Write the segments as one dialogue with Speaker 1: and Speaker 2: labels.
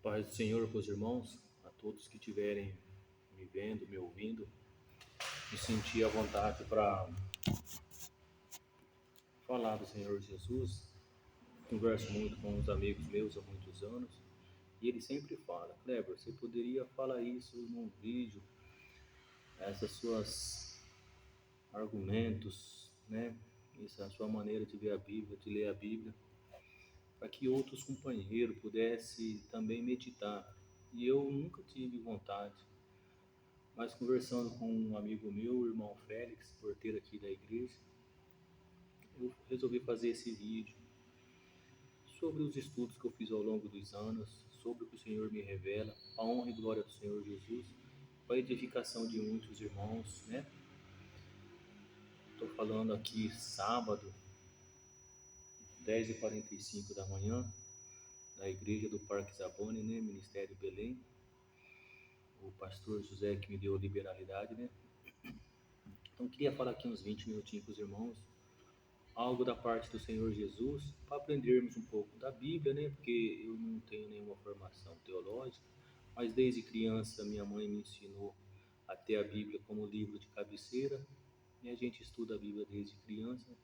Speaker 1: Paz do Senhor para os irmãos, a todos que estiverem me vendo, me ouvindo, me sentir à vontade para falar do Senhor Jesus. Converso muito com uns amigos meus há muitos anos e ele sempre fala: Kleber, você poderia falar isso num vídeo, essas suas argumentos, né? Essa sua maneira de ver a Bíblia, de ler a Bíblia, para que outros companheiros pudessem também meditar. E eu nunca tive vontade. Mas conversando com um amigo meu, o irmão Félix, porteiro aqui da igreja, eu resolvi fazer esse vídeo sobre os estudos que eu fiz ao longo dos anos, sobre o que o Senhor me revela, a honra e glória do Senhor Jesus, para a edificação de muitos irmãos, né? Estou falando aqui sábado, 10h45 da manhã, na igreja do Parque Zabone, né? Ministério Belém. O pastor José que me deu liberalidade, né? Então queria falar aqui uns 20 minutinhos com os irmãos, algo da parte do Senhor Jesus, para aprendermos um pouco da Bíblia, né? Porque eu não tenho nenhuma formação teológica, mas desde criança minha mãe me ensinou a ter a Bíblia como livro de cabeceira, e a gente estuda a Bíblia desde criança,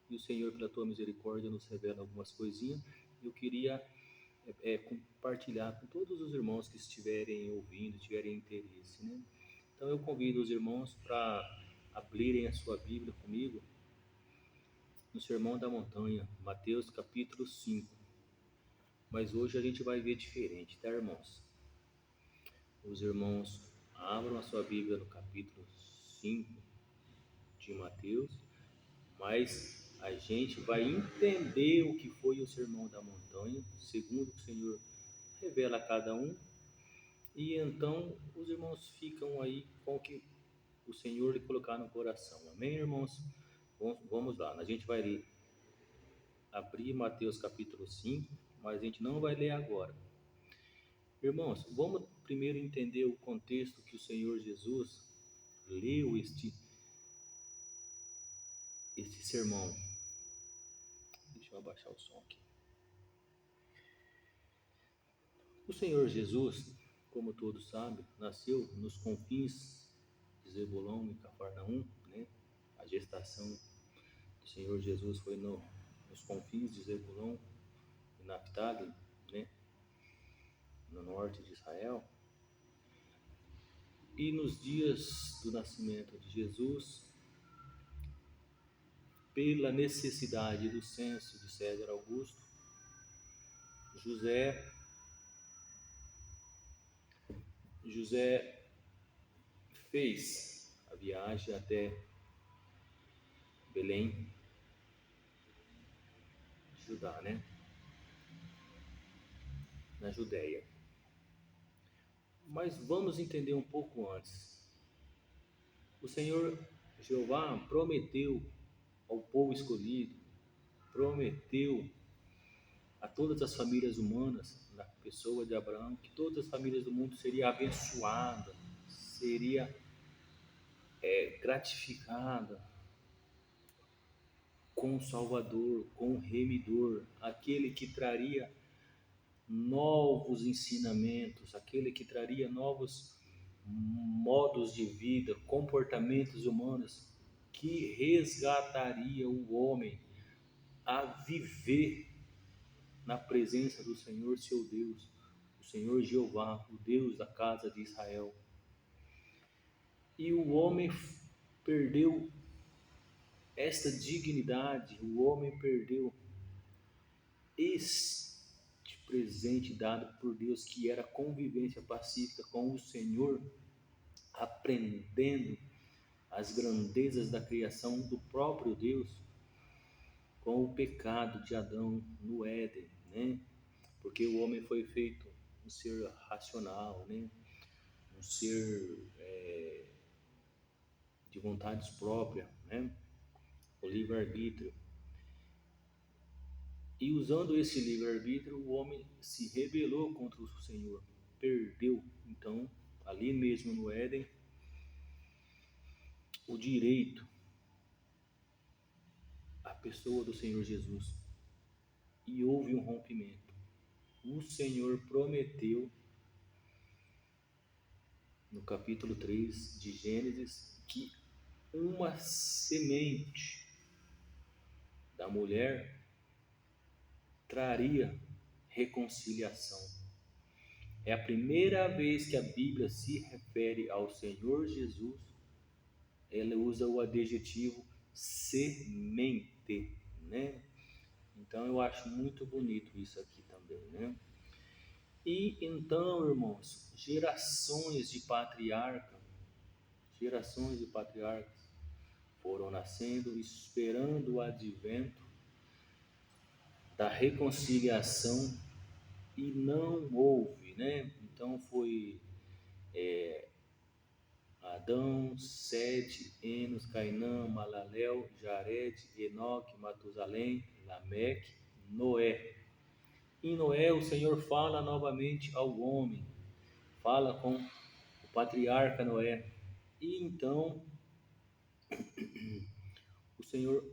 Speaker 1: e o Senhor, pela tua misericórdia, nos revela algumas coisinhas. Eu queria compartilhar com todos os irmãos que estiverem ouvindo, tiverem interesse, né? Então eu convido os irmãos para abrirem a sua Bíblia comigo no Sermão da Montanha, Mateus capítulo 5. Mas hoje a gente vai ver diferente, tá, irmãos? Os irmãos abram a sua Bíblia no capítulo 5 de Mateus, mas a gente vai entender o que foi o Sermão da Montanha, segundo o Senhor revela a cada um, e então os irmãos ficam aí com o que o Senhor lhe colocar no coração. Amém, irmãos? Vamos lá, a gente vai abrir Mateus capítulo 5, mas a gente não vai ler agora. Irmãos, vamos primeiro entender o contexto que o Senhor Jesus leu este sermão. Deixa eu abaixar o som aqui. O Senhor Jesus, como todos sabem, nasceu nos confins de Zebulão e Cafarnaum, né? A gestação do Senhor Jesus foi nos confins de Zebulão e Naphtali, né? No norte de Israel. E nos dias do nascimento de Jesus, pela necessidade do censo de César Augusto, José fez a viagem até Belém, Judá, né? Na Judéia. Mas vamos entender um pouco antes. O Senhor Jeová prometeu ao povo escolhido, prometeu a todas as famílias humanas, na pessoa de Abraão, que todas as famílias do mundo seriam abençoadas, seria gratificada com o Salvador, com o Remidor, aquele que traria novos ensinamentos, aquele que traria novos modos de vida, comportamentos humanos, que resgataria o homem a viver na presença do Senhor seu Deus, o Senhor Jeová, o Deus da casa de Israel. E o homem perdeu esta dignidade, o homem perdeu este presente dado por Deus, que era convivência pacífica com o Senhor, aprendendo as grandezas da criação do próprio Deus, com o pecado de Adão no Éden, né? Porque o homem foi feito um ser racional, né? Um ser de vontades próprias, né? O livre-arbítrio. E usando esse livre-arbítrio, o homem se rebelou contra o Senhor, perdeu, então, ali mesmo no Éden, o direito à pessoa do Senhor Jesus. E houve um rompimento. o Senhor prometeu, no capítulo 3 de Gênesis, que uma semente da mulher traria reconciliação. É a primeira vez que a Bíblia se refere ao Senhor Jesus, ela usa o adjetivo semente, né? Então eu acho muito bonito isso aqui também, né? E então, irmãos, gerações de patriarcas foram nascendo, esperando o advento da reconciliação, e não houve, né? Então foi Adão, Sete, Enos, Cainã, Malalel, Jared, Enoque, Matusalém, Lameque, Noé. Em Noé o Senhor fala novamente ao homem, fala com o patriarca Noé. E então o Senhor,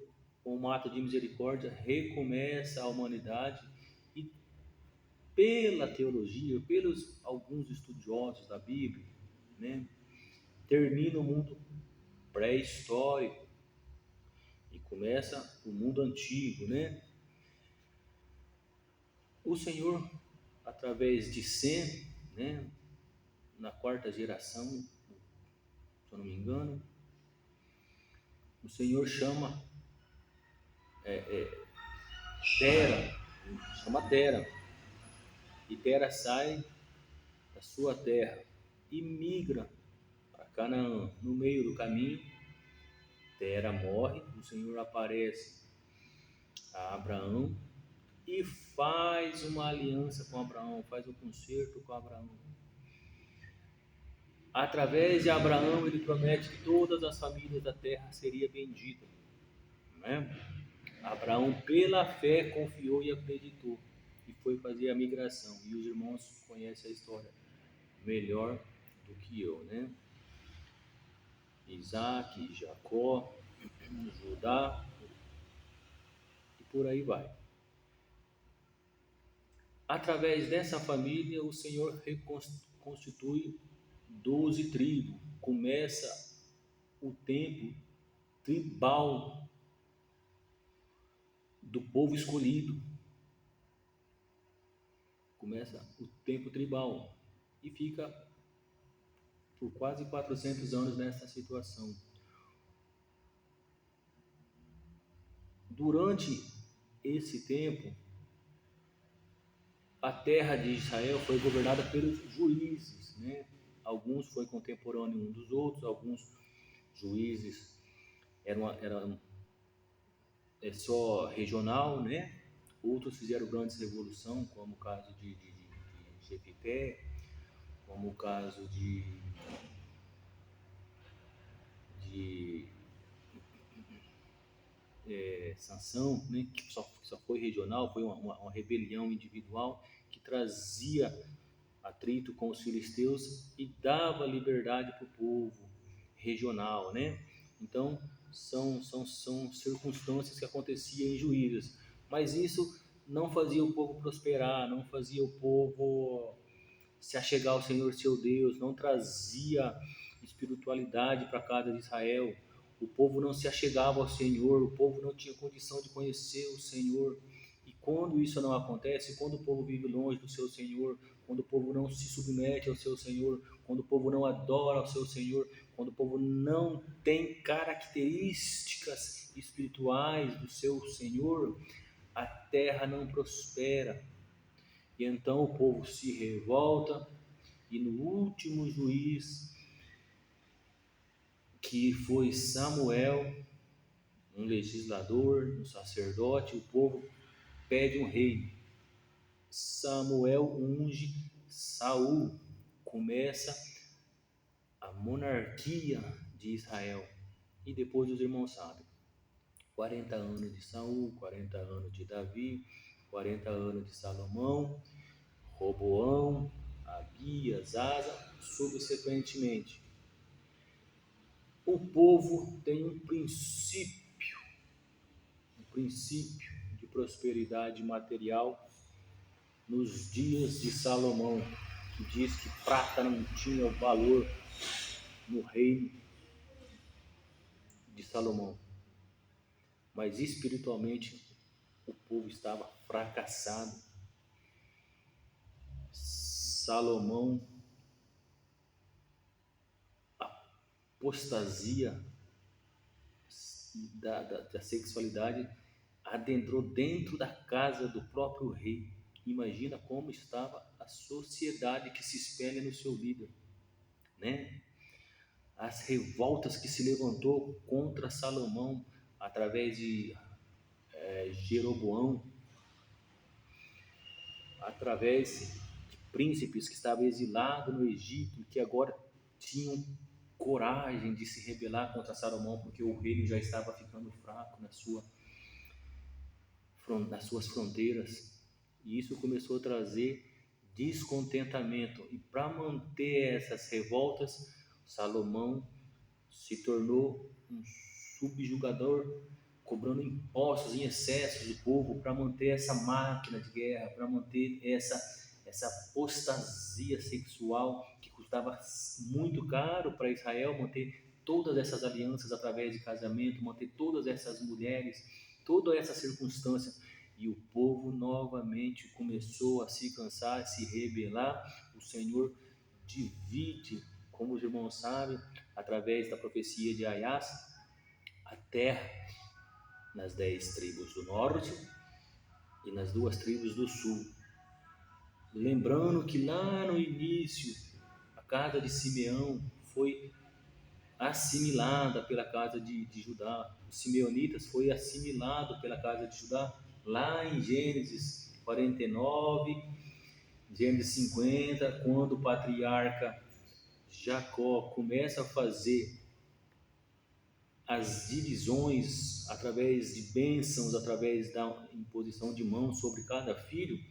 Speaker 1: com um ato de misericórdia, recomeça a humanidade, e pela teologia, pelos alguns estudiosos da Bíblia, né, termina o mundo pré-histórico e começa o mundo antigo, né? O Senhor, através de Sem, né, na quarta geração, se eu não me engano, o Senhor chama Tera, e Tera sai da sua terra e migra para Canaã. No meio do caminho, Tera morre, o Senhor aparece a Abraão e faz uma aliança com Abraão, faz um concerto com Abraão. Através de Abraão, ele promete que todas as famílias da terra seriam benditas, né? Abraão, pela fé, confiou e acreditou, e foi fazer a migração. E os irmãos conhecem a história melhor do que eu, né? Isaac, Jacó, Judá, e por aí vai. Através dessa família, o Senhor reconstitui 12 tribos. Começa o tempo tribal do povo escolhido. Começa o tempo tribal e fica por quase 400 anos nessa situação. Durante esse tempo, a terra de Israel foi governada pelos juízes, né? Alguns foram contemporâneos uns dos outros, alguns juízes eram só regional, né? Outros fizeram grandes revoluções, como o caso de Jefité, como o caso de Sansão, né? Que só foi regional, foi uma rebelião individual que trazia atrito com os filisteus e dava liberdade para o povo regional, né? Então, são circunstâncias que aconteciam em Juízes, mas isso não fazia o povo prosperar, não fazia o povo se achegar ao Senhor seu Deus, não trazia espiritualidade para a casa de Israel. O povo não se achegava ao Senhor, o povo não tinha condição de conhecer o Senhor. E quando isso não acontece, quando o povo vive longe do seu Senhor, quando o povo não se submete ao seu Senhor, quando o povo não adora ao seu Senhor, quando o povo não tem características espirituais do seu Senhor, a terra não prospera. E então o povo se revolta, e no último juiz, que foi Samuel, um legislador, um sacerdote, o povo pede um rei. Samuel unge Saul, começa a monarquia de Israel. E depois os irmãos sabem, 40 anos de Saul, 40 anos de Davi, 40 anos de Salomão, Roboão, Abias, Asa, subsequentemente. O povo tem um princípio de prosperidade material nos dias de Salomão, que diz que prata não tinha valor no reino de Salomão, mas espiritualmente o povo estava fracassado. Salomão, apostasia da sexualidade adentrou dentro da casa do próprio rei. Imagina como estava a sociedade que se espelha no seu líder, né? As revoltas que se levantou contra Salomão através de Jeroboão, através de príncipes que estavam exilados no Egito e que agora tinham coragem de se rebelar contra Salomão, porque o reino já estava ficando fraco nas suas fronteiras. E isso começou a trazer descontentamento. E para manter essas revoltas, Salomão se tornou um subjugador, cobrando impostos em excesso do povo para manter essa máquina de guerra, para manter essa apostasia sexual que custava muito caro para Israel, manter todas essas alianças através de casamento, manter todas essas mulheres, toda essa circunstância. E o povo novamente começou a se cansar, a se rebelar. O Senhor divide, como os irmãos sabem, através da profecia de Aias, a terra nas 10 tribos do norte e nas 2 tribos do sul. Lembrando que lá no início, a casa de Simeão foi assimilada pela casa de Judá. Os simeonitas foi assimilado pela casa de Judá. Lá em Gênesis 49, Gênesis 50, quando o patriarca Jacó começa a fazer as divisões através de bênçãos, através da imposição de mãos sobre cada filho,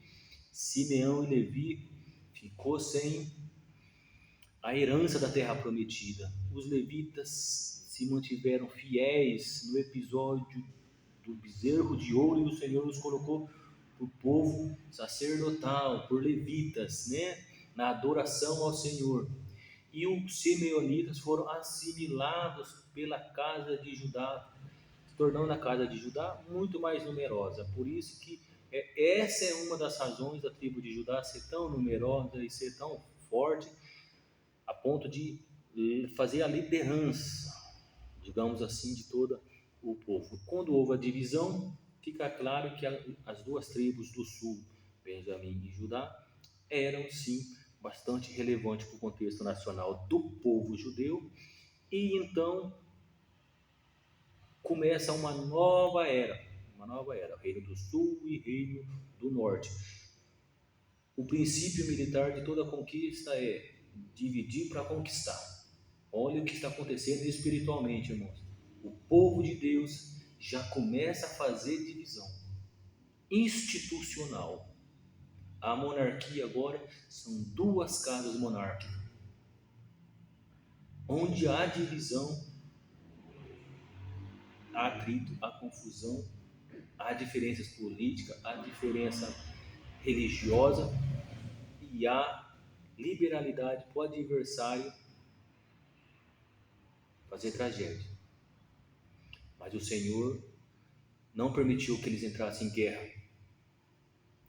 Speaker 1: Simeão e Levi ficou sem a herança da terra prometida. Os levitas se mantiveram fiéis no episódio do bezerro de ouro e o Senhor os colocou por povo sacerdotal, por levitas, né? Na adoração ao Senhor. E os simeonitas foram assimilados pela casa de Judá, tornando a casa de Judá muito mais numerosa. Por isso que essa é uma das razões da tribo de Judá ser tão numerosa e ser tão forte, a ponto de fazer a liderança, digamos assim, de todo o povo. Quando houve a divisão, fica claro que as 2 tribos do sul, Benjamim e Judá, eram sim bastante relevantes para o contexto nacional do povo judeu. E então começa uma nova era, Reino do Sul e Reino do Norte. O princípio militar de toda conquista é dividir para conquistar. Olha o que está acontecendo espiritualmente, irmãos. O povo de Deus já começa a fazer divisão institucional. A monarquia agora são 2 casas monárquicas. Onde há divisão, há atrito, há confusão, há diferenças políticas, há diferença religiosa e há liberalidade para o adversário fazer tragédia. Mas o Senhor não permitiu que eles entrassem em guerra.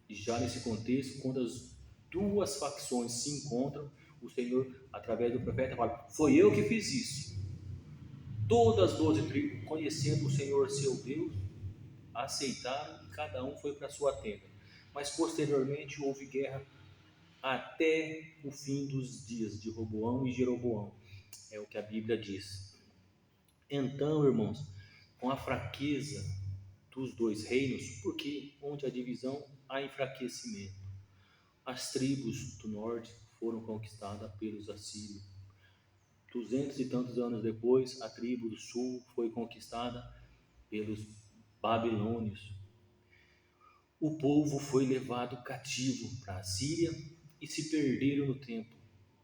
Speaker 1: E já nesse contexto, quando as 2 facções se encontram, o Senhor, através do profeta, fala: foi eu que fiz isso. Todas as 12 tribos, conhecendo o Senhor seu Deus, aceitaram e cada um foi para a sua tenda. Mas posteriormente houve guerra até o fim dos dias de Roboão e Jeroboão. É o que a Bíblia diz. Então, irmãos, com a fraqueza dos 2 reinos, porque onde há divisão há enfraquecimento. As tribos do norte foram conquistadas pelos assírios. 200 e tantos anos depois, a tribo do sul foi conquistada pelos babilônios. O povo foi levado cativo para a Síria e se perderam no tempo.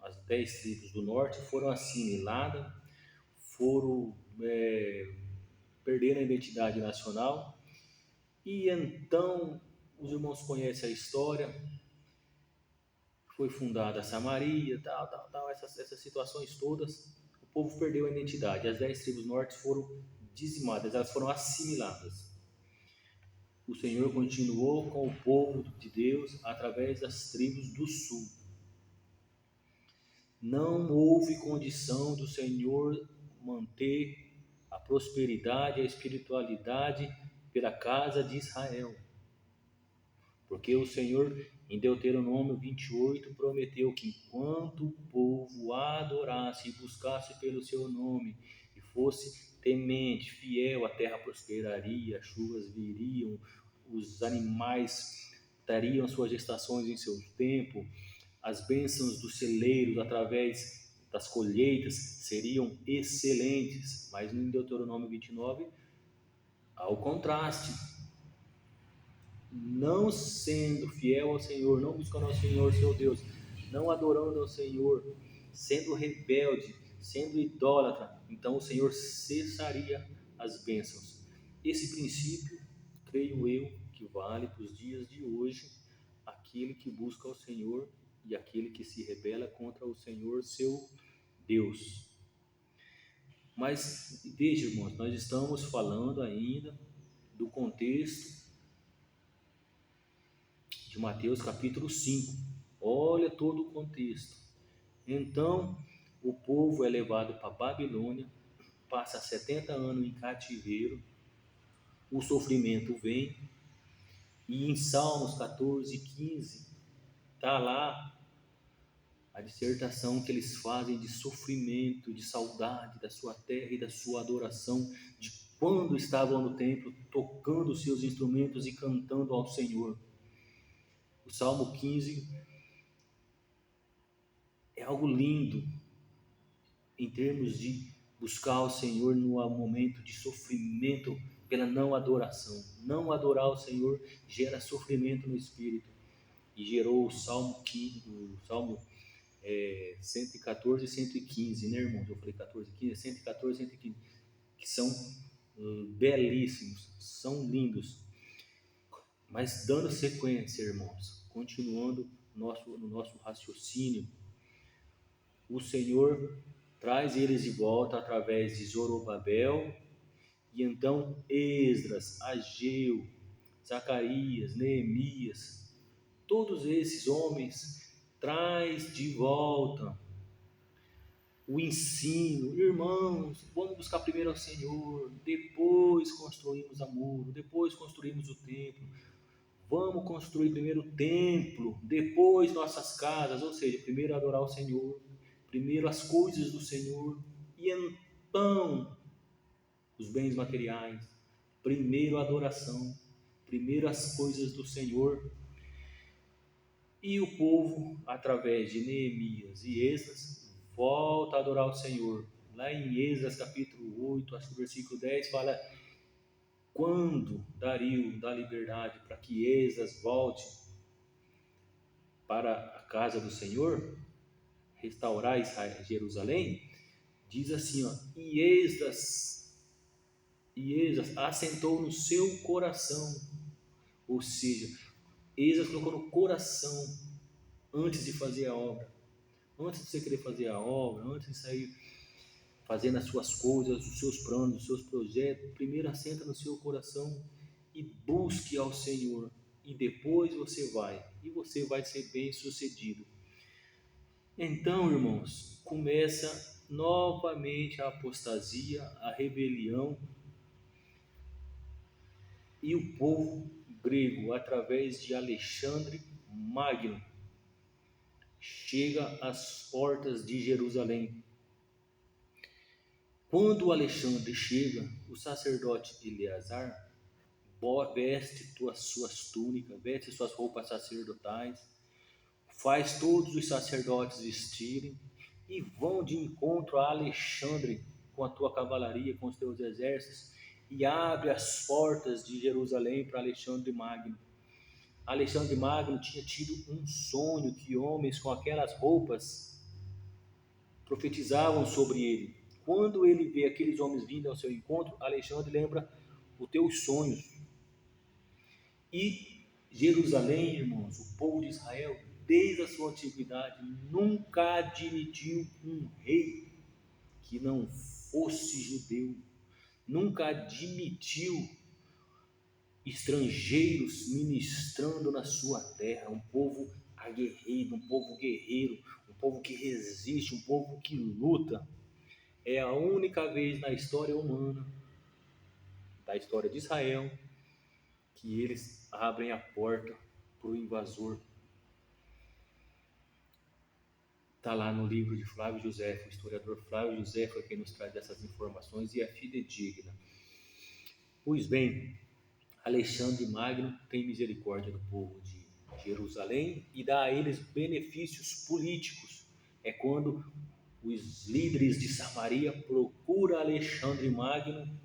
Speaker 1: As 10 tribos do norte foram assimiladas, perderam a identidade nacional. E então, os irmãos conhecem a história, foi fundada Samaria, essas situações todas, o povo perdeu a identidade. As 10 tribos norte foram dizimadas, elas foram assimiladas. O Senhor continuou com o povo de Deus através das tribos do sul. Não houve condição do Senhor manter a prosperidade e a espiritualidade pela casa de Israel. Porque o Senhor, em Deuteronômio 28, prometeu que enquanto o povo adorasse e buscasse pelo seu nome e fosse temente, fiel, a terra prosperaria, as chuvas viriam, os animais dariam suas gestações em seu tempo, as bênçãos dos celeiros através das colheitas seriam excelentes. Mas em Deuteronômio 29, há o contraste. Não sendo fiel ao Senhor, não buscando ao Senhor seu Deus, não adorando ao Senhor, sendo rebelde, sendo idólatra, então o Senhor cessaria as bênçãos. Esse princípio, creio eu, que vale para os dias de hoje, aquele que busca ao Senhor e aquele que se rebela contra o Senhor seu Deus. Mas veja, irmãos, nós estamos falando ainda do contexto de Mateus capítulo 5, olha todo o contexto. Então, o povo é levado para a Babilônia, passa 70 anos em cativeiro, o sofrimento vem, e em Salmos 14, 15, está lá a dissertação que eles fazem de sofrimento, de saudade da sua terra e da sua adoração, de quando estavam no templo, tocando os seus instrumentos e cantando ao Senhor. O Salmo 15 é algo lindo em termos de buscar o Senhor no momento de sofrimento pela não adoração. Não adorar o Senhor gera sofrimento no espírito. E gerou o Salmo 114 e 115, né, irmãos? Eu falei 14 e 15, 114 e 115, que são belíssimos, são lindos. Mas dando sequência, irmãos, continuando no nosso raciocínio, o Senhor traz eles de volta através de Zorobabel, e então Esdras, Ageu, Zacarias, Neemias, todos esses homens traz de volta o ensino. Irmãos, vamos buscar primeiro ao Senhor, depois construímos a muro, depois construímos o templo. Vamos construir primeiro o templo, depois nossas casas, ou seja, primeiro adorar o Senhor, primeiro as coisas do Senhor, e então os bens materiais, primeiro a adoração, primeiro as coisas do Senhor. E o povo, através de Neemias e Esdras, volta a adorar o Senhor. Lá em Esdras capítulo 8, acho que o versículo 10 fala: quando Dario dá liberdade para que Esdras volte para a casa do Senhor, restaurar Israel, Jerusalém, diz assim, ó, e Esdras assentou no seu coração, ou seja, Esdras colocou no coração, antes de fazer a obra, antes de você querer fazer a obra, antes de sair fazendo as suas coisas, os seus planos, os seus projetos, primeiro assenta no seu coração e busque ao Senhor, e depois você vai ser bem sucedido. Então, irmãos, começa novamente a apostasia, a rebelião, e o povo grego, através de Alexandre Magno, chega às portas de Jerusalém. Quando Alexandre chega, o sacerdote Eleazar veste suas túnicas, veste suas roupas sacerdotais, faz todos os sacerdotes vestirem e vão de encontro a Alexandre com a tua cavalaria, com os teus exércitos, e abre as portas de Jerusalém para Alexandre Magno. Alexandre Magno tinha tido um sonho que homens com aquelas roupas profetizavam sobre ele. Quando ele vê aqueles homens vindo ao seu encontro, Alexandre lembra os teus sonhos. E Jerusalém, irmãos, o povo de Israel desde a sua antiguidade, nunca admitiu um rei que não fosse judeu, nunca admitiu estrangeiros ministrando na sua terra, um povo aguerrido, um povo guerreiro, um povo que resiste, um povo que luta. É a única vez na história humana, da história de Israel, que eles abrem a porta para o invasor. Está lá no livro de Flávio José, o historiador Flávio José foi quem nos traz essas informações e é fidedigna. Pois bem, Alexandre Magno tem misericórdia do povo de Jerusalém e dá a eles benefícios políticos. É quando os líderes de Samaria procuram Alexandre Magno,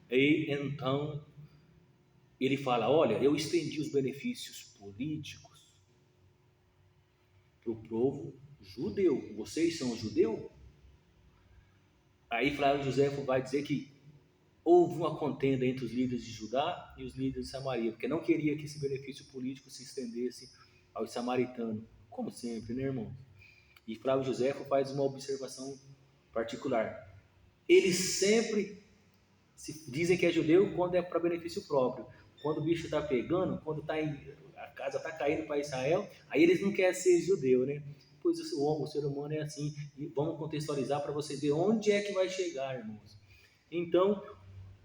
Speaker 1: e então ele fala: olha, eu estendi os benefícios políticos para o povo judeu. Vocês são judeu? Aí Flávio José vai dizer que houve uma contenda entre os líderes de Judá e os líderes de Samaria, porque não queria que esse benefício político se estendesse aos samaritanos, como sempre, né, irmão? E Flávio José faz uma observação particular. Eles sempre dizem que é judeu quando é para benefício próprio. Quando o bicho está pegando, quando a casa está caindo para Israel, aí eles não querem ser judeu, né? Pois o ser humano é assim. E vamos contextualizar para vocês verem onde é que vai chegar, irmãos. Então,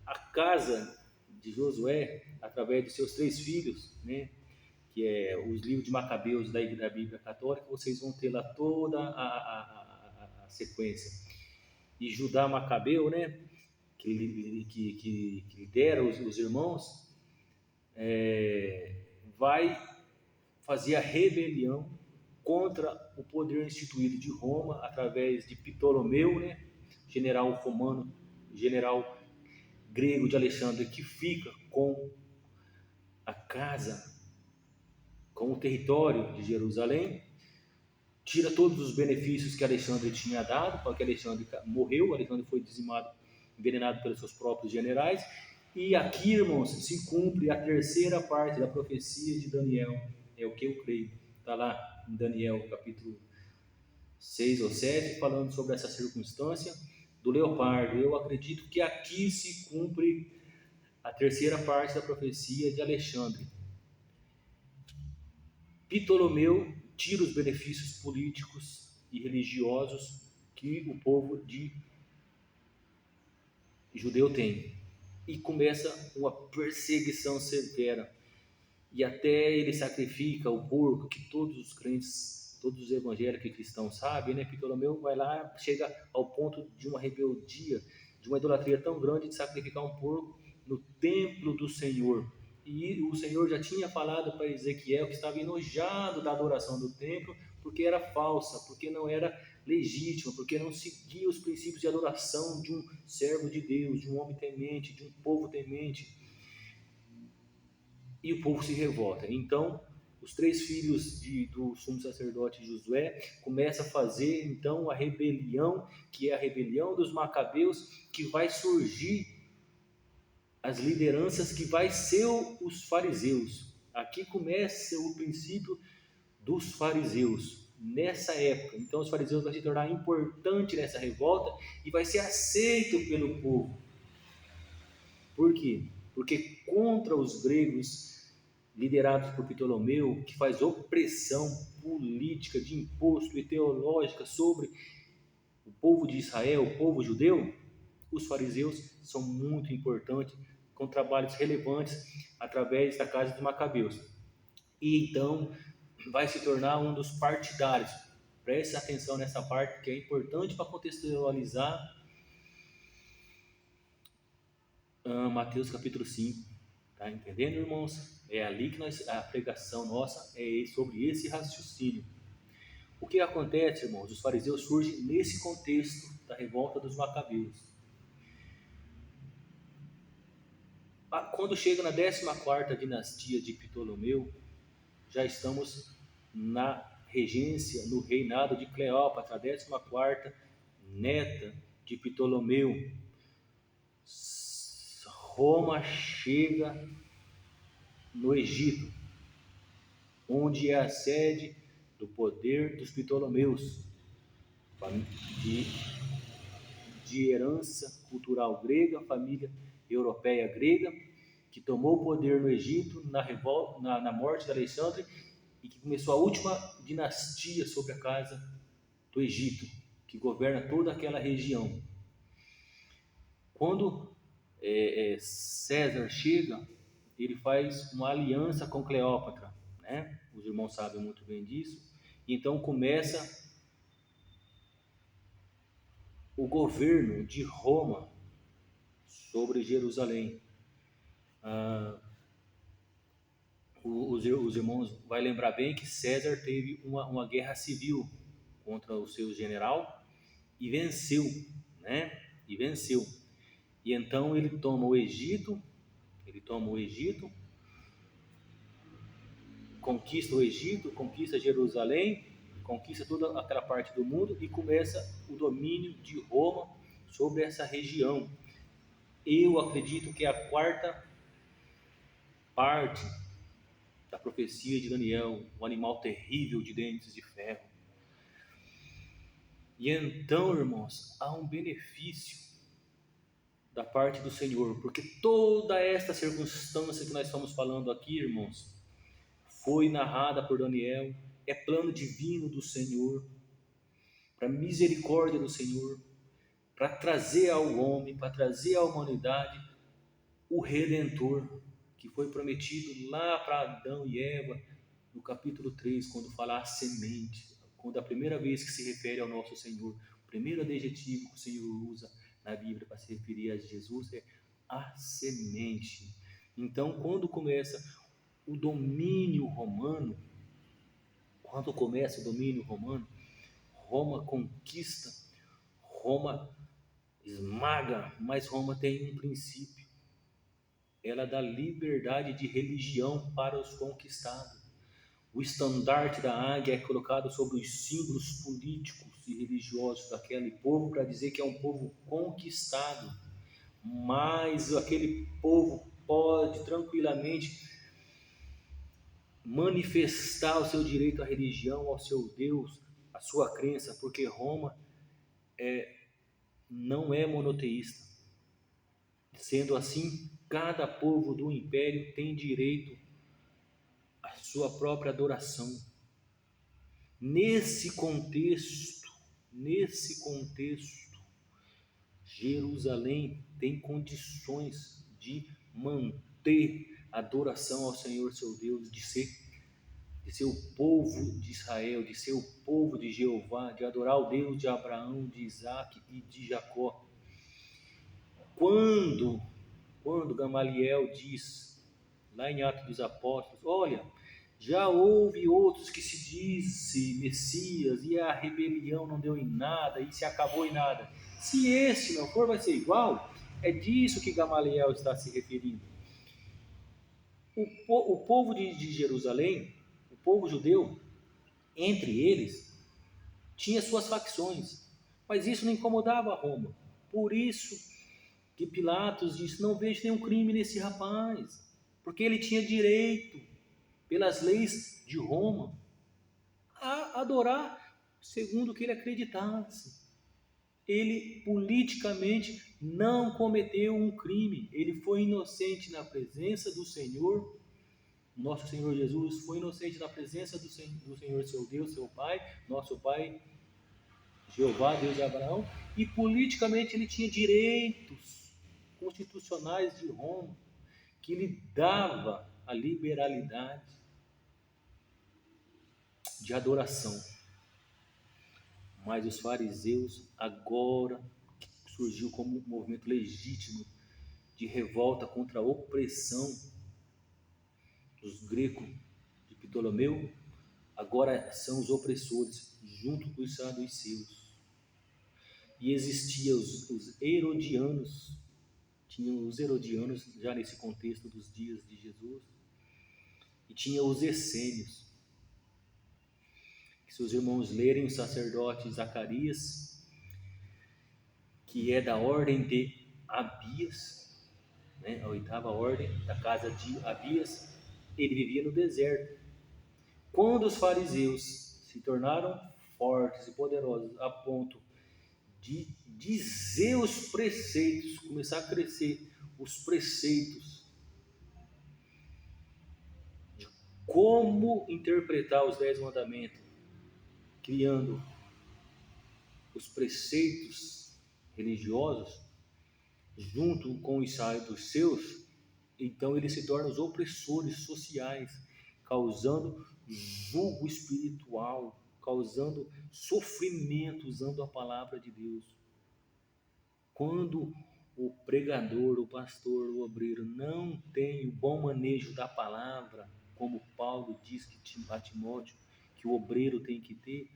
Speaker 1: a casa de Josué, através de seus 3 filhos, né, que é os livros de Macabeus da Bíblia Católica, vocês vão ter lá toda a sequência. E Judá Macabeu, né, que lidera os irmãos, vai fazer a rebelião contra o poder instituído de Roma através de Ptolomeu, né, general romano, general grego de Alexandre, que fica com a casa, com o território de Jerusalém, tira todos os benefícios que Alexandre tinha dado, porque Alexandre morreu, Alexandre foi dizimado, envenenado pelos seus próprios generais, e aqui, irmãos, se cumpre a terceira parte da profecia de Daniel, é o que eu creio, está lá em Daniel capítulo 6 ou 7, falando sobre essa circunstância do leopardo. Eu acredito que aqui se cumpre a terceira parte da profecia de Alexandre. Ptolomeu tira os benefícios políticos e religiosos que o povo de judeu tem e começa uma perseguição severa, e até ele sacrifica o porco, que todos os crentes, todos os evangélicos e cristãos sabem, né? Ptolomeu vai lá, chega ao ponto de uma rebeldia, de uma idolatria tão grande de sacrificar um porco no templo do Senhor. E o Senhor já tinha falado para Ezequiel que estava enojado da adoração do templo, porque era falsa, porque não era legítima, porque não seguia os princípios de adoração de um servo de Deus, de um homem temente, de um povo temente. E o povo se revolta. Então, os 3 filhos do sumo sacerdote Josué começam a fazer então a rebelião, que é a rebelião dos Macabeus, que vai surgir as lideranças que vai ser os fariseus. Aqui começa o princípio dos fariseus, nessa época. Então os fariseus vão se tornar importante nessa revolta e vai ser aceito pelo povo. Por quê? Porque contra os gregos, liderados por Ptolomeu, que faz opressão política, de imposto e teológica sobre o povo de Israel, o povo judeu, os fariseus são muito importantes, com trabalhos relevantes através da casa de Macabeus. E então vai se tornar um dos partidários. Preste atenção nessa parte, que é importante para contextualizar Mateus capítulo 5. Tá entendendo, irmãos? É ali que a pregação nossa é sobre esse raciocínio. O que acontece, irmãos? Os fariseus surgem nesse contexto da revolta dos Macabeus. Quando chega na 14ª dinastia de Ptolomeu, já estamos na regência, no reinado de Cleópatra, a 14ª neta de Ptolomeu. Roma chega no Egito, onde é a sede do poder dos Ptolomeus, de, de herança cultural grega, família europeia grega, que tomou o poder no Egito na morte de Alexandre, e que começou a última dinastia sobre a casa do Egito, que governa toda aquela região. Quando César chega, ele faz uma aliança com Cleópatra, né? Os irmãos sabem muito bem disso. Então começa o governo de Roma sobre Jerusalém. Os irmãos vão lembrar bem que César teve uma guerra civil contra o seu general e venceu, né? E venceu. E então ele toma o Egito, conquista o Egito, conquista Jerusalém, conquista toda aquela parte do mundo e começa o domínio de Roma sobre essa região. Eu acredito que é a quarta parte da profecia de Daniel, um animal terrível de dentes de ferro. E então, irmãos, há um benefício da parte do Senhor, porque toda esta circunstância que nós estamos falando aqui, irmãos, foi narrada por Daniel, é plano divino do Senhor, para misericórdia do Senhor, para trazer ao homem, para trazer à humanidade o Redentor, que foi prometido lá para Adão e Eva, no capítulo 3, quando fala a semente, quando a primeira vez que se refere ao nosso Senhor, o primeiro adjetivo que o Senhor usa na Bíblia para se referir a Jesus é a semente. Então, quando começa o domínio romano, Roma conquista, Roma esmaga, mas Roma tem um princípio. Ela dá liberdade de religião para os conquistados. O estandarte da águia é colocado sobre os símbolos políticos e religiosos daquele povo para dizer que é um povo conquistado. Mas aquele povo pode tranquilamente manifestar o seu direito à religião, ao seu Deus, à sua crença, porque Roma não é monoteísta. Sendo assim, cada povo do império tem direito à sua própria adoração. Nesse contexto, Jerusalém tem condições de manter a adoração ao Senhor seu Deus, de ser o povo de Israel, de ser o povo de Jeová, de adorar o Deus de Abraão, de Isaac e de Jacó. Quando Gamaliel diz, lá em Atos dos Apóstolos, olha, já houve outros que se disse Messias e a rebelião não deu em nada e se acabou em nada. Se este não for, vai ser igual. É disso que Gamaliel está se referindo. O povo de Jerusalém, o povo judeu, entre eles, tinha suas facções, mas isso não incomodava Roma. Por isso que Pilatos disse, não vejo nenhum crime nesse rapaz, porque ele tinha direito, pelas leis de Roma, a adorar segundo o que ele acreditasse. Ele politicamente não cometeu um crime, ele foi inocente na presença do Senhor. Nosso Senhor Jesus foi inocente na presença do Senhor seu Deus, seu Pai, nosso Pai Jeová, Deus de Abraão, e politicamente ele tinha direitos constitucionais de Roma, que lhe dava a liberalidade de adoração. Mas os fariseus agora surgiu como um movimento legítimo de revolta contra a opressão dos gregos de Ptolomeu, agora são os opressores, junto com os saduceus. E existiam os herodianos, tinham os herodianos já nesse contexto dos dias de Jesus, e tinha os essênios. Se os irmãos lerem o sacerdote Zacarias, que é da ordem de Abias, né, a 8ª ordem da casa de Abias, ele vivia no deserto. Quando os fariseus se tornaram fortes e poderosos a ponto de dizer os preceitos, começar a crescer os preceitos de como interpretar os 10 mandamentos, criando os preceitos religiosos junto com os seus, então eles se tornam os opressores sociais, causando julgo espiritual, causando sofrimento usando a palavra de Deus. Quando o pregador, o pastor, o obreiro não tem o bom manejo da palavra, como Paulo diz a Timóteo que o obreiro tem que ter,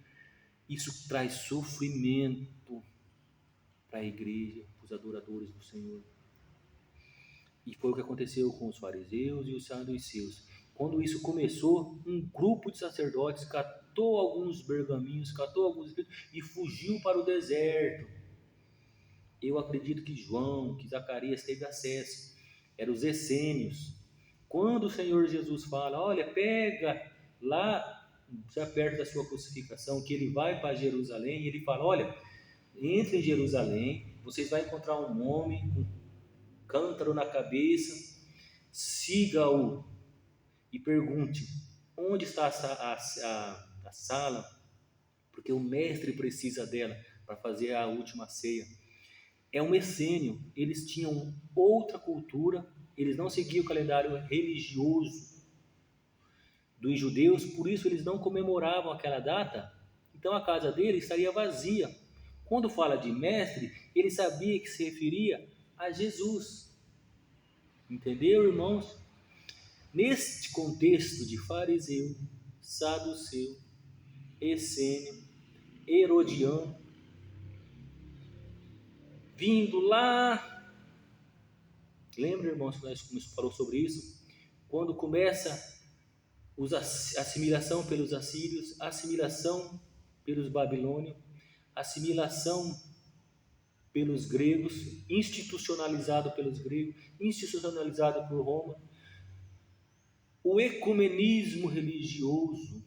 Speaker 1: isso traz sofrimento para a igreja, para os adoradores do Senhor. E foi o que aconteceu com os fariseus e os saduceus. Quando isso começou, um grupo de sacerdotes catou alguns pergaminhos, catou alguns escritos e fugiu para o deserto. Eu acredito que João, que Zacarias teve acesso, eram os essênios. Quando o Senhor Jesus fala, olha, pega lá, já perto da sua crucificação, que ele vai para Jerusalém, ele fala, olha, entre em Jerusalém, vocês vão encontrar um homem com cântaro na cabeça, siga-o e pergunte, onde está a sala, porque o mestre precisa dela para fazer a última ceia. É um essênio, eles tinham outra cultura, eles não seguiam o calendário religioso dos judeus, por isso eles não comemoravam aquela data, então a casa dele estaria vazia. Quando fala de mestre, ele sabia que se referia a Jesus. Entendeu, irmãos? Neste contexto de fariseu, saduceu, essênio, herodiano, vindo lá, lembra, irmãos, que nós falou sobre isso? Quando começa a assimilação pelos assírios, assimilação pelos babilônios, assimilação pelos gregos, institucionalizado pelos gregos, institucionalizado por Roma, o ecumenismo religioso,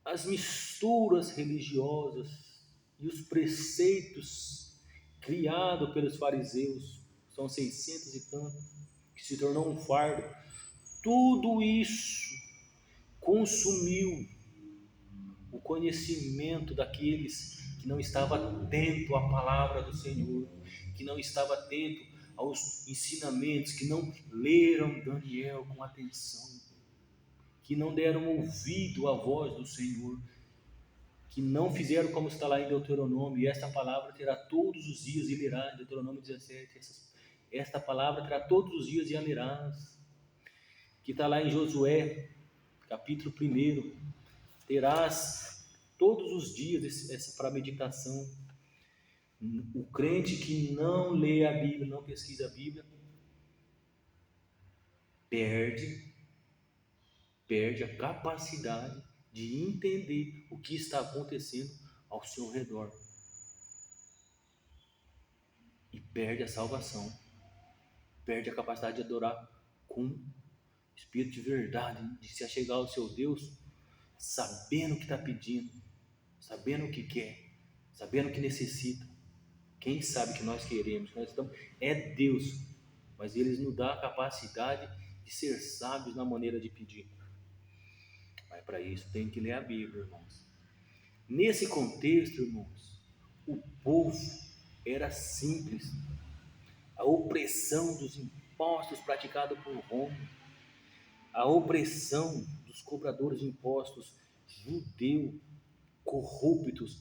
Speaker 1: as misturas religiosas e os preceitos criados pelos fariseus, são 600 e tanto, que se tornou um fardo, tudo isso consumiu o conhecimento daqueles que não estavam atentos à palavra do Senhor, que não estavam atentos aos ensinamentos, que não leram Daniel com atenção, que não deram ouvido à voz do Senhor, que não fizeram como está lá em Deuteronômio, e esta palavra terá todos os dias e lerás, em Deuteronômio 17, esta palavra terá todos os dias e a lerás, que está lá em Josué, capítulo 1, terás todos os dias essa para meditação. O crente que não lê a Bíblia, não pesquisa a Bíblia, perde a capacidade de entender o que está acontecendo ao seu redor. E perde a salvação, perde a capacidade de adorar com espírito de verdade, de se achegar ao seu Deus, sabendo o que está pedindo, sabendo o que quer, sabendo o que necessita. Quem sabe que nós queremos, que nós estamos, é Deus, mas Ele nos dá a capacidade de ser sábios na maneira de pedir. Mas para isso tem que ler a Bíblia, irmãos. Nesse contexto, irmãos, o povo era simples. A opressão dos impostos praticada por Roma, a opressão dos cobradores de impostos judeus corruptos,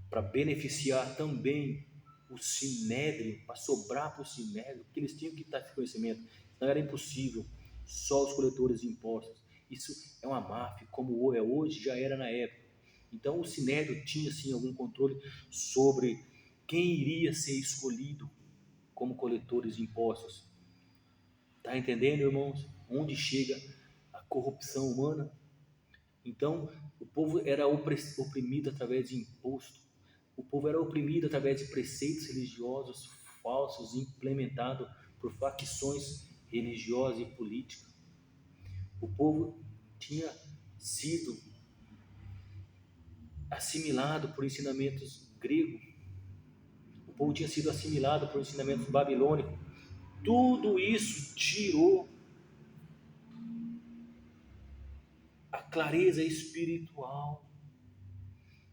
Speaker 1: para beneficiar também o sinédrio, para sobrar para o sinédrio, porque eles tinham que estar esse conhecimento, não era impossível, só os coletores de impostos. Isso é uma máfia, como é hoje, já era na época. Então o sinédrio tinha sim algum controle sobre quem iria ser escolhido como coletores de impostos. Está entendendo, irmãos? Onde chega a corrupção humana? Então, o povo era oprimido através de imposto. O povo era oprimido através de preceitos religiosos falsos implementados por facções religiosas e políticas. O povo tinha sido assimilado por ensinamentos gregos, o povo tinha sido assimilado por ensinamentos babilônicos. Tudo isso tirou a clareza espiritual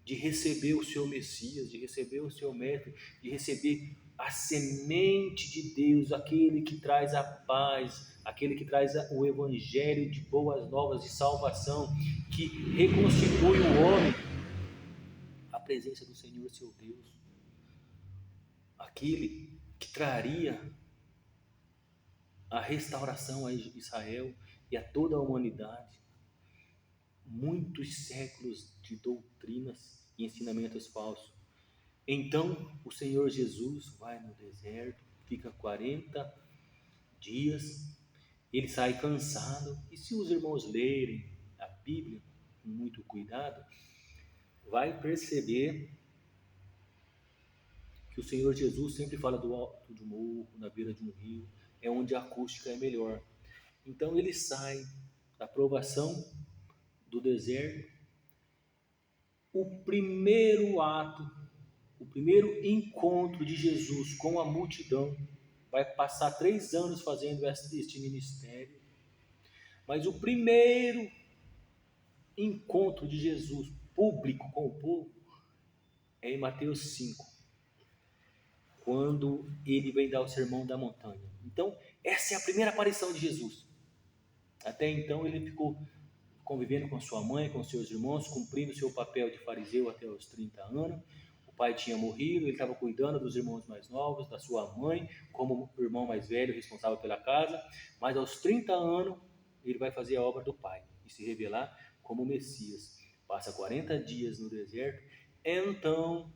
Speaker 1: de receber o seu Messias, de receber o seu Mestre, de receber a semente de Deus, aquele que traz a paz, aquele que traz o Evangelho de boas novas, de salvação, que reconstitui o homem à presença do Senhor seu Deus, aquele que traria a restauração a Israel e a toda a humanidade. Muitos séculos de doutrinas e ensinamentos falsos. Então o Senhor Jesus vai no deserto, fica 40 dias, ele sai cansado, e se os irmãos lerem a Bíblia com muito cuidado, vai perceber que o Senhor Jesus sempre fala do alto de um morro, na beira de um rio, é onde a acústica é melhor. Então ele sai da provação do deserto. O primeiro ato, o primeiro encontro de Jesus com a multidão, vai passar 3 anos fazendo este ministério, mas o primeiro encontro de Jesus público com o povo é em Mateus 5, quando ele vem dar o sermão da montanha. Então, essa é a primeira aparição de Jesus. Até então ele ficou convivendo com sua mãe, com seus irmãos, cumprindo seu papel de fariseu até os 30 anos. O pai tinha morrido, ele estava cuidando dos irmãos mais novos, da sua mãe, como o irmão mais velho, responsável pela casa. Mas aos 30 anos, ele vai fazer a obra do pai e se revelar como o Messias. Passa 40 dias no deserto. Então,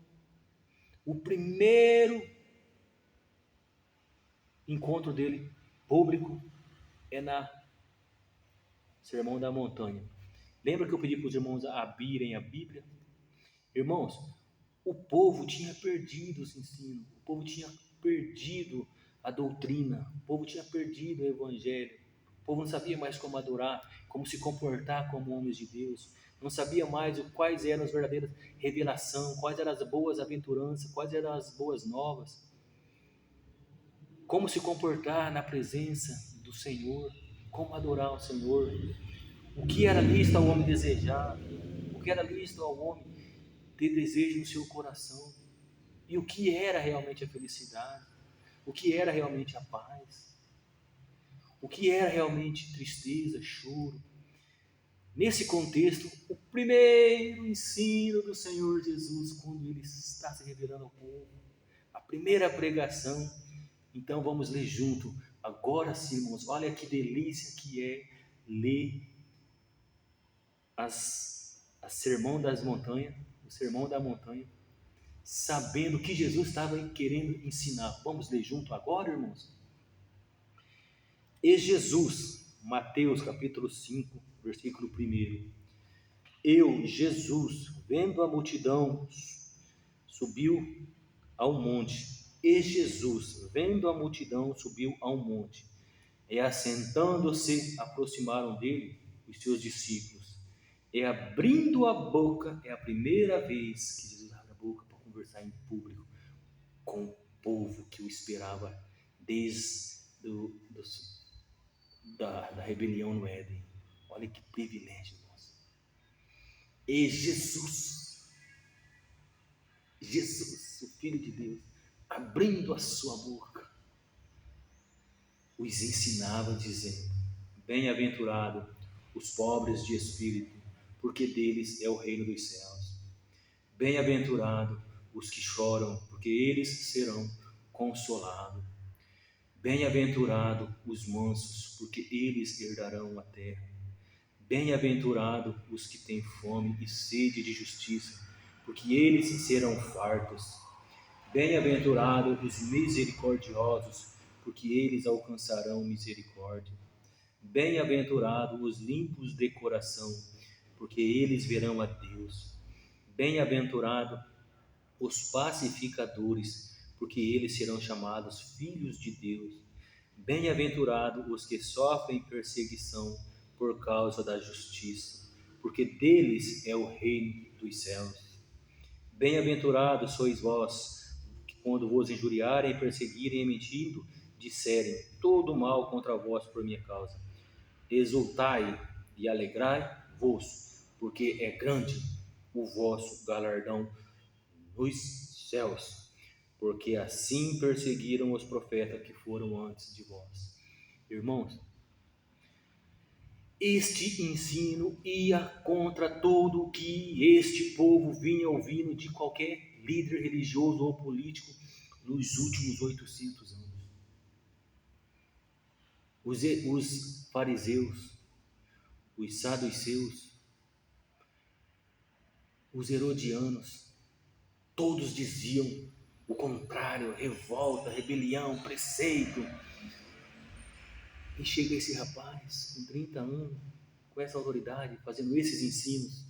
Speaker 1: o primeiro encontro dele público é na Sermão da Montanha. Lembra que eu pedi para os irmãos abrirem a Bíblia? Irmãos, o povo tinha perdido os ensinos, o povo tinha perdido a doutrina, o povo tinha perdido o Evangelho, o povo não sabia mais como adorar, como se comportar como homens de Deus, não sabia mais quais eram as verdadeiras revelações, quais eram as boas aventuranças, quais eram as boas novas, como se comportar na presença do Senhor, como adorar o Senhor, o que era lícito ao homem desejar, o que era lícito ao homem ter desejo no seu coração, e o que era realmente a felicidade, o que era realmente a paz, o que era realmente tristeza, choro. Nesse contexto, o primeiro ensino do Senhor Jesus, quando ele está se revelando ao povo, a primeira pregação. Então vamos ler junto. Agora sim, irmãos, olha que delícia que é ler o Sermão das Montanhas, o Sermão da Montanha, sabendo que Jesus estava querendo ensinar. Vamos ler junto agora, irmãos? E Jesus, Mateus capítulo 5, versículo 1. Eu, Jesus, vendo a multidão, subiu ao monte. E Jesus, vendo a multidão, subiu ao monte. E assentando-se, aproximaram dele os seus discípulos. E abrindo a boca, é a primeira vez que Jesus abre a boca para conversar em público com o povo que o esperava desde da rebelião no Éden. Olha que privilégio, irmãos. E Jesus, o Filho de Deus, abrindo a sua boca, os ensinava dizendo: bem-aventurado os pobres de espírito, porque deles é o reino dos céus. Bem-aventurado os que choram, porque eles serão consolados. Bem-aventurado os mansos, porque eles herdarão a terra. Bem-aventurado os que têm fome e sede de justiça, porque eles serão fartos. Bem-aventurado os misericordiosos, porque eles alcançarão misericórdia. Bem-aventurado os limpos de coração, porque eles verão a Deus. Bem-aventurado os pacificadores, porque eles serão chamados filhos de Deus. Bem-aventurado os que sofrem perseguição por causa da justiça, porque deles é o reino dos céus. Bem-aventurados sois vós, que quando vos injuriarem, perseguirem e mentindo, disserem todo mal contra vós por minha causa. Exultai e alegrai-vos, porque é grande o vosso galardão nos céus, porque assim perseguiram os profetas que foram antes de vós. Irmãos, este ensino ia contra tudo o que este povo vinha ouvindo de qualquer líder religioso ou político nos últimos 800 anos. Os fariseus, os saduceus, os herodianos, todos diziam o contrário: revolta, rebelião, preceito. E chega esse rapaz com 30 anos, com essa autoridade, fazendo esses ensinos.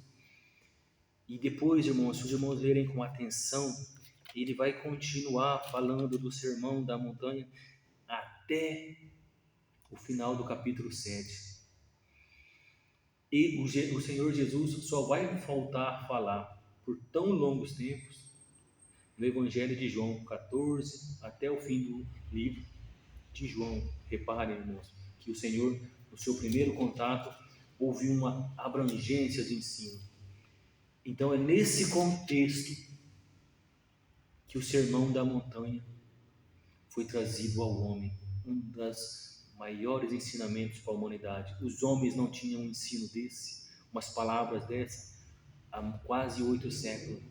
Speaker 1: E depois, irmãos, se os irmãos lerem com atenção, ele vai continuar falando do sermão da montanha até o final do capítulo 7. E o Senhor Jesus só vai voltar a falar por tão longos tempos no Evangelho de João 14 até o fim do livro de João. Reparem, irmãos, que o Senhor, no seu primeiro contato, houve uma abrangência de ensino. Então é nesse contexto que o Sermão da Montanha foi trazido ao homem, um dos maiores ensinamentos para a humanidade. Os homens não tinham um ensino desse, umas palavras dessas, há quase 8 séculos.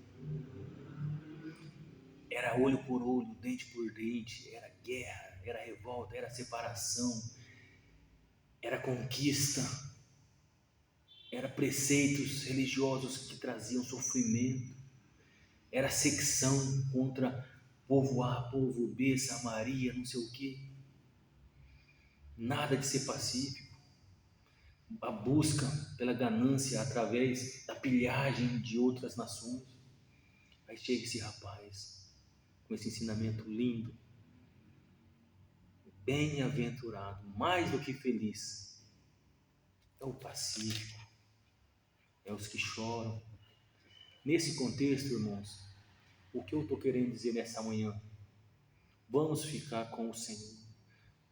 Speaker 1: Era olho por olho, dente por dente, era guerra, era revolta, era separação, era conquista, era preceitos religiosos que traziam sofrimento, era secção contra povo A, povo B, Samaria, não sei o quê. Nada de ser pacífico. A busca pela ganância através da pilhagem de outras nações. Aí chega esse rapaz com esse ensinamento lindo. Bem-aventurado, mais do que feliz, é o pacífico, é os que choram. Nesse contexto, irmãos, o que eu estou querendo dizer nessa manhã? Vamos ficar com o Senhor.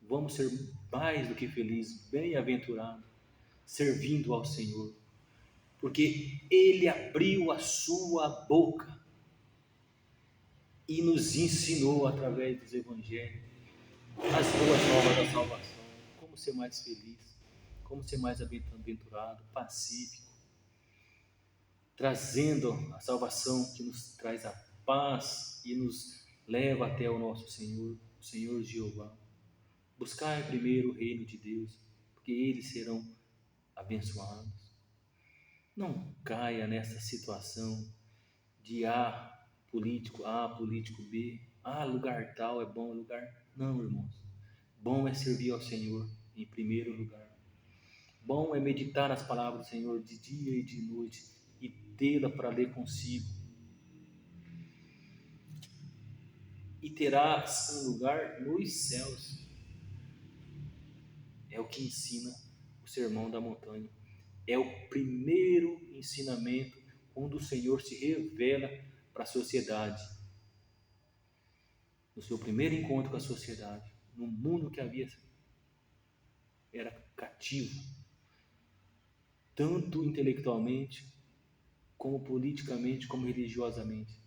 Speaker 1: Vamos ser mais do que felizes, bem-aventurados, servindo ao Senhor. Porque Ele abriu a sua boca e nos ensinou através dos Evangelhos as boas novas da salvação. Como ser mais feliz, como ser mais aventurado, pacífico. Trazendo a salvação que nos traz a paz e nos leva até o nosso Senhor, o Senhor Jeová. Buscar primeiro o reino de Deus, porque eles serão abençoados. Não caia nessa situação de político A, político B, lugar tal é bom, lugar... Não, irmãos. Bom é servir ao Senhor em primeiro lugar. Bom é meditar nas palavras do Senhor de dia e de noite e tê-la para ler consigo. E terás um lugar nos céus. É o que ensina o Sermão da Montanha. É o primeiro ensinamento onde o Senhor se revela para a sociedade. No seu primeiro encontro com a sociedade, no mundo que era cativo, tanto intelectualmente, como politicamente, como religiosamente.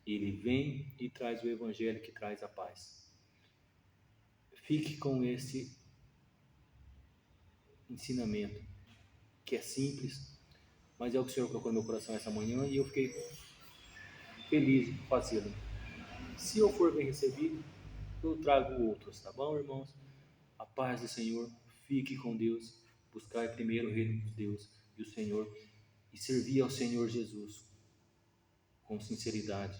Speaker 1: Ele vem e traz o Evangelho que traz a paz. Fique com esse ensinamento, que é simples, mas é o que o Senhor colocou no meu coração essa manhã e eu fiquei feliz em fazê-lo. Se eu for bem recebido, eu trago outros, tá bom, irmãos? A paz do Senhor, fique com Deus, buscar primeiro o reino de Deus e o Senhor, e servir ao Senhor Jesus com sinceridade,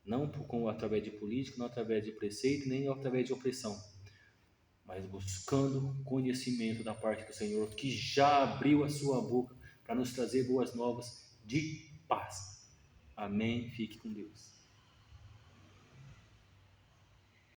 Speaker 1: não através de política, não através de preceito, nem através de opressão, mas buscando conhecimento da parte do Senhor, que já abriu a sua boca para nos trazer boas novas de paz. Amém. Fique com Deus.